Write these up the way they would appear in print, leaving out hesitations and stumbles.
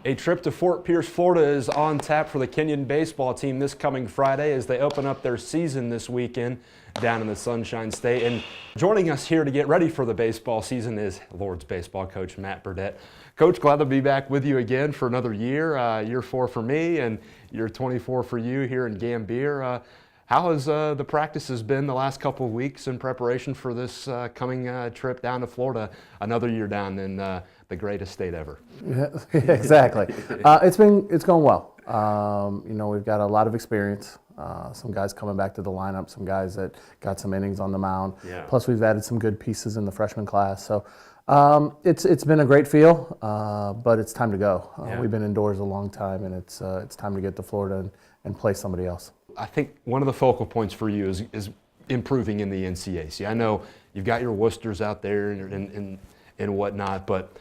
A trip to Fort Pierce, Florida is on tap for the Kenyon baseball team this coming Friday as they open up their season this weekend down in the Sunshine State. And joining us here to get ready for the baseball season is Lord's baseball coach Matt Burdette. Coach, glad to be back with you again for another year. Year 4 for me and year 24 for you here in Gambier. How has the practices been the last couple of weeks in preparation for this coming trip down to Florida? Another year down in the greatest state ever. Yeah, exactly. It's going well. We've got a lot of experience. Some guys coming back to the lineup, some guys that got some innings on the mound. Yeah. Plus, we've added some good pieces in the freshman class. So it's been a great feel, but it's time to go. We've been indoors a long time, and it's time to get to Florida and play somebody else. I think one of the focal points for you is improving in the NCAC. I know you've got your Worcesters out there and whatnot, but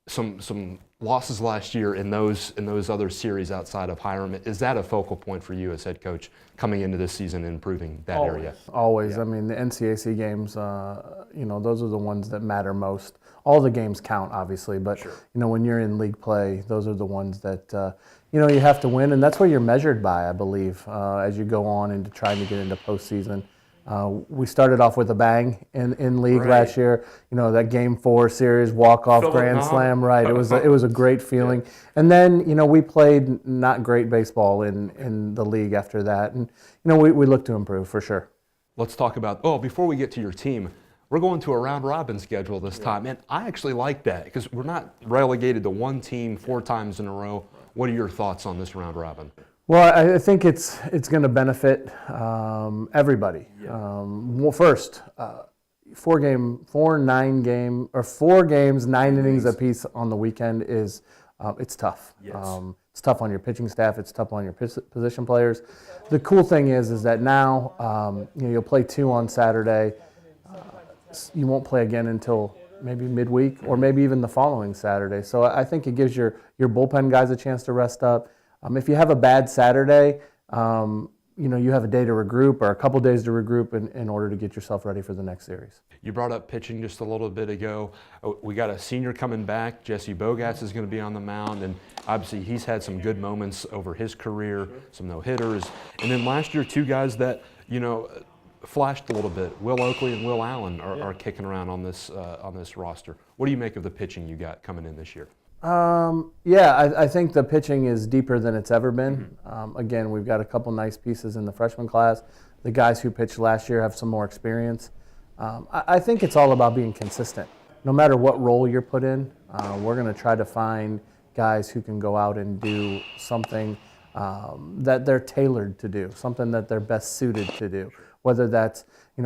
some losses last year in those other series outside of Hiram. Is that a focal point for you as head coach coming into this season and improving that area? Always. Yeah. I mean, the NCAC games, those are the ones that matter most. All the games count, obviously, but sure. When you're in league play, those are the ones that you have to win, and that's what you're measured by, I believe, as you go on into trying to get into postseason. We started off with a bang in league last year. That Game 4 series, walk-off grand slam, right? It was a great feeling. Yeah. And then, we played not great baseball in the league after that. And, we look to improve for sure. Let's talk about, before we get to your team, we're going to a round-robin schedule this time. And I actually like that because we're not relegated to one team 4 times in a row. What are your thoughts on this round-robin? Well, I think it's going to benefit everybody. Yeah. First, 4 games, 9 innings apiece on the weekend is it's tough. Yes. It's tough on your pitching staff. It's tough on your position players. The cool thing is that now you'll play 2 on Saturday. You won't play again until maybe midweek or maybe even the following Saturday. So I think it gives your bullpen guys a chance to rest up. If you have a bad Saturday, you have a day to regroup or a couple days to regroup in order to get yourself ready for the next series. You brought up pitching just a little bit ago. We got a senior coming back. Jesse Bogatz is going to be on the mound, and obviously he's had some good moments over his career, some no-hitters. And then last year, 2 guys that, flashed a little bit. Will Oakley and Will Allen are kicking around on this roster. What do you make of the pitching you got coming in this year? I think the pitching is deeper than it's ever been. Again, we've got a couple nice pieces in the freshman class. The guys who pitched last year have some more experience. I think it's all about being consistent. No matter what role you're put in, we're going to try to find guys who can go out and do something that they're tailored to do, something that they're best suited to do. Whether that's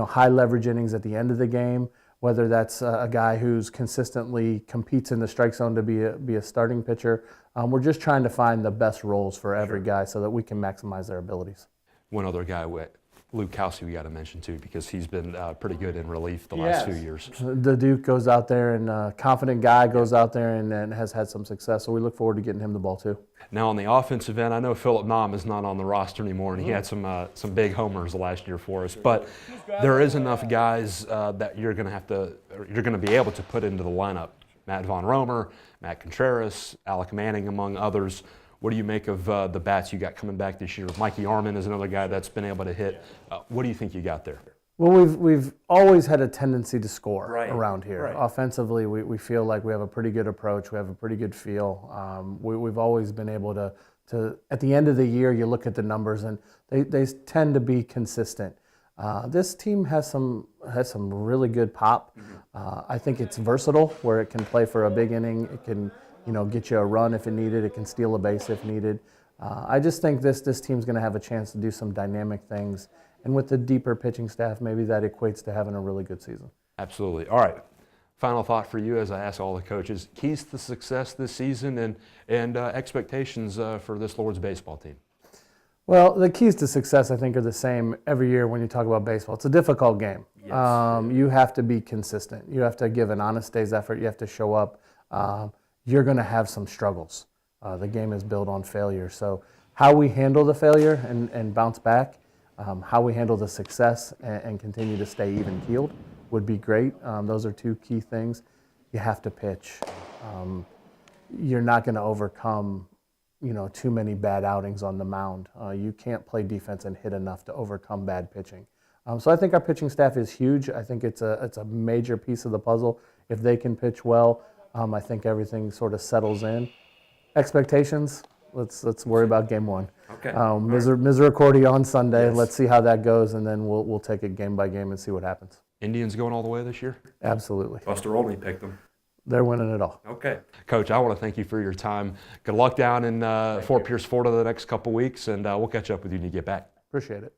high leverage innings at the end of the game, whether that's a guy who's consistently competes in the strike zone to be a starting pitcher. We're just trying to find the best roles for every guy so that we can maximize their abilities. One other guy, Luke Kowski, we got to mention too, because he's been pretty good in relief the last few years. The Duke goes out there, and a confident guy goes out there and has had some success, so we look forward to getting him the ball too. Now on the offensive end, I know Philip Naum is not on the roster anymore, and he had some big homers last year for us, but there is enough guys that you're going to be able to put into the lineup. Matt Von Romer, Matt Contreras, Alec Manning, among others. What do you make of the bats you got coming back this year? Mikey Arman is another guy that's been able to hit. What do you think you got there? Well, we've always had a tendency to score around here. Right. Offensively, we feel like we have a pretty good approach. We have a pretty good feel. We've always been able to, at the end of the year, you look at the numbers, and they tend to be consistent. This team has some really good pop. I think it's versatile, where it can play for a big inning. It can get you a run if it needed. It can steal a base if needed. I just think this team's going to have a chance to do some dynamic things. And with the deeper pitching staff, maybe that equates to having a really good season. Absolutely. All right. Final thought for you as I ask all the coaches. Keys to success this season and expectations for this Lord's baseball team. Well, the keys to success, I think, are the same every year when you talk about baseball. It's a difficult game. Yes. You have to be consistent. You have to give an honest day's effort. You have to show up. You're going to have some struggles. The game is built on failure. So how we handle the failure and bounce back, how we handle the success and continue to stay even-keeled would be great. Those are 2 key things. You have to pitch. you're not going to overcome, too many bad outings on the mound. You can't play defense and hit enough to overcome bad pitching. So I think our pitching staff is huge. I think it's a major piece of the puzzle. If they can pitch well, I think everything sort of settles in. Expectations, let's worry about game one. Okay. Misericordia on Sunday. Yes. Let's see how that goes, and then we'll take it game by game and see what happens. Indians going all the way this year? Absolutely. Buster Olney picked them. They're winning it all. Okay. Coach, I want to thank you for your time. Good luck down in Fort Pierce, Florida the next couple weeks, and we'll catch up with you when you get back. Appreciate it.